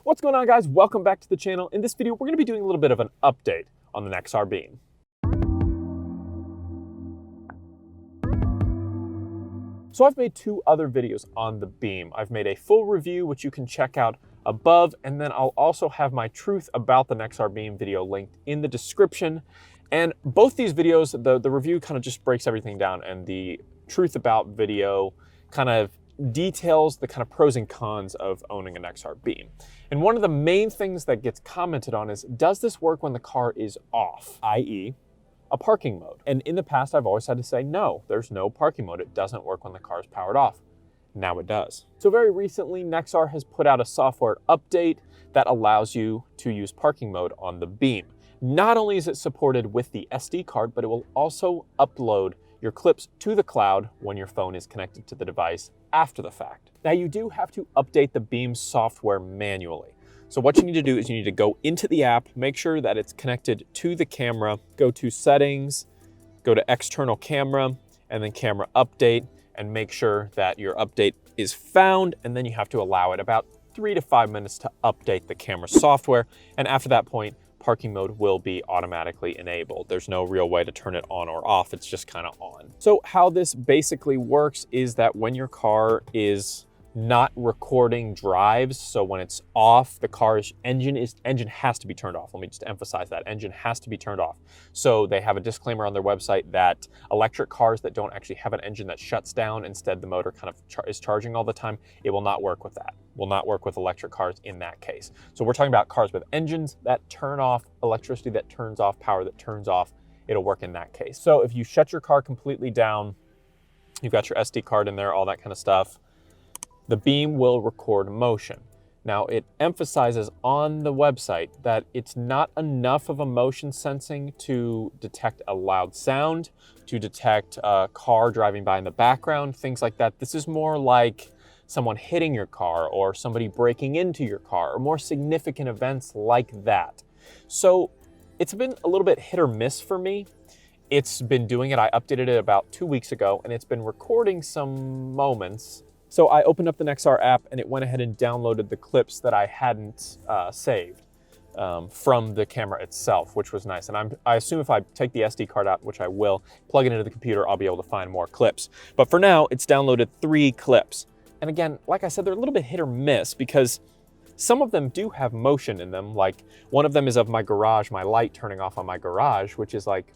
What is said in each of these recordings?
What's going on, guys? Welcome back to the channel. In this video, we're going to be doing a little bit of an update on the Nexar Beam. So I've made two other videos on the Beam. I've made a full review, which you can check out above, and then I'll also have my truth about the Nexar Beam video linked in the description. And both these videos, the review kind of just breaks everything down, and the truth about video kind of details the kind of pros and cons of owning a Nexar Beam. And one of the main things that gets commented on is, does this work when the car is off, i.e. a parking mode? And in the past, I've always had to say, no, there's no parking mode. It doesn't work when the car is powered off. Now it does. So very recently, Nexar has put out a software update that allows you to use parking mode on the Beam. Not only is it supported with the SD card, but it will also upload your clips to the cloud when your phone is connected to the device after the fact. Now, you do have to update the Beam software manually. So what you need to do is you need to go into the app, make sure that it's connected to the camera, go to settings, go to external camera, and then camera update, and make sure that your update is found, and then you have to allow it about 3 to 5 minutes to update the camera software. And after that point, parking mode will be automatically enabled. There's no real way to turn it on or off. It's just kind of on. So how this basically works is that when your car is not recording drives, so when it's off, the car's engine has to be turned off. Let me just emphasize that. Engine has to be turned off. So they have a disclaimer on their website that electric cars that don't actually have an engine that shuts down, instead the motor kind of is charging all the time, it will not work with that. Will not work with electric cars in that case. So we're talking about cars with engines that turn off, electricity that turns off, power that turns off. It'll work in that case. So if you shut your car completely down, you've got your SD card in there, all that kind of stuff, the Beam will record motion. Now, it emphasizes on the website that it's not enough of a motion sensing to detect a loud sound, to detect a car driving by in the background, things like that. This is more like someone hitting your car or somebody breaking into your car, or more significant events like that. So it's been a little bit hit or miss for me. It's been doing it. I updated it about 2 weeks ago, and it's been recording some moments. So I opened up the Nexar app, and it went ahead and downloaded the clips that I hadn't saved from the camera itself, which was nice. And I assume if I take the SD card out, which I will, plug it into the computer, I'll be able to find more clips. But for now, it's downloaded 3 clips. And again, like I said, they're a little bit hit or miss because some of them do have motion in them. Like one of them is of my garage, my light turning off on my garage, which is like,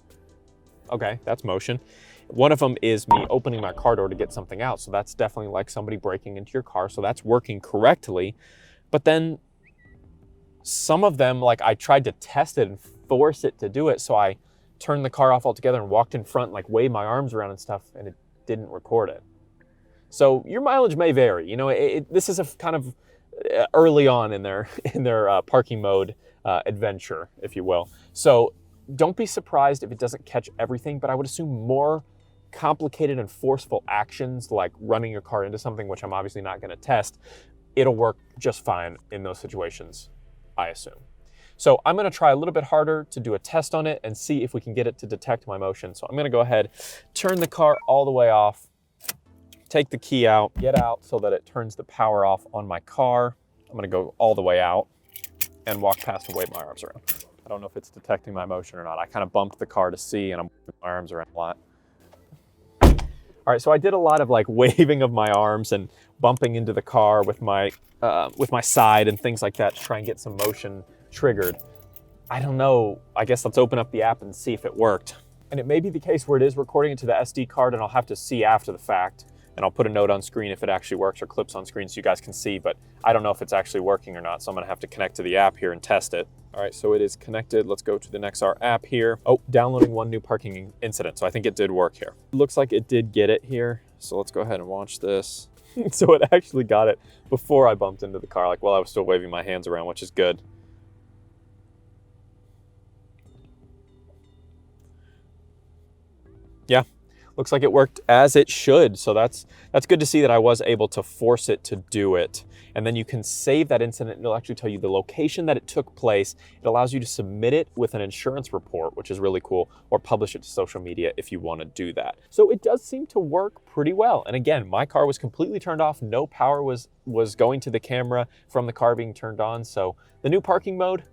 okay, that's motion. One of them is me opening my car door to get something out. So that's definitely like somebody breaking into your car. So that's working correctly. But then some of them, like I tried to test it and force it to do it. So I turned the car off altogether and walked in front, like waved my arms around and stuff, and it didn't record it. So your mileage may vary. You know, this is a kind of early on in their parking mode adventure, if you will. So don't be surprised if it doesn't catch everything, but I would assume more complicated and forceful actions like running your car into something, which I'm obviously not going to test, it'll work just fine in those situations, I assume. So I'm going to try a little bit harder to do a test on it and see if we can get it to detect my motion. So I'm going to go ahead, turn the car all the way off, take the key out, get out so that it turns the power off on my car. I'm going to go all the way out and walk past and wave my arms around. I don't know if it's detecting my motion or not. I kind of bumped the car to see, and I'm moving my arms around a lot. All right, so I did a lot of like waving of my arms and bumping into the car with my side and things like that to try and get some motion triggered. I don't know. I guess let's open up the app and see if it worked. And it may be the case where it is recording it to the SD card, and I'll have to see after the fact. And I'll put a note on screen if it actually works, or clips on screen so you guys can see, but I don't know if it's actually working or not. So I'm gonna have to connect to the app here and test it. All right, so it is connected. Let's go to the Nexar app here. Oh, downloading 1 new parking incident. So I think it did work here. It looks like it did get it here. So let's go ahead and watch this. So it actually got it before I bumped into the car, like while I was still waving my hands around, which is good. Yeah, looks like it worked as it should. So that's good to see that I was able to force it to do it. And then you can save that incident, and it'll actually tell you the location that it took place. It allows you to submit it with an insurance report, which is really cool, or publish it to social media if you want to do that. So it does seem to work pretty well. And again, my car was completely turned off. No power was going to the camera from the car being turned on. So the new parking mode,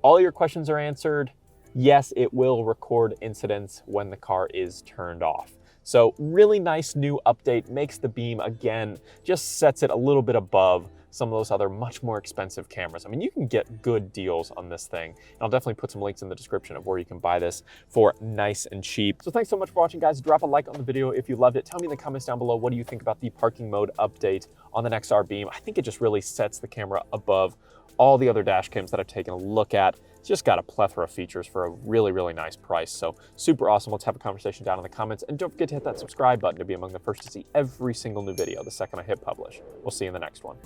all your questions are answered. Yes, it will record incidents when the car is turned off. So really nice new update, makes the Beam, again, just sets it a little bit above some of those other much more expensive cameras. I mean, you can get good deals on this thing. And I'll definitely put some links in the description of where you can buy this for nice and cheap. So thanks so much for watching, guys. Drop a like on the video if you loved it. Tell me in the comments down below, what do you think about the parking mode update on the Nexar Beam? I think it just really sets the camera above all the other dash cams that I've taken a look at. It's just got a plethora of features for a really, really nice price. So super awesome. Let's have a conversation down in the comments. And don't forget to hit that subscribe button to be among the first to see every single new video the second I hit publish. We'll see you in the next one.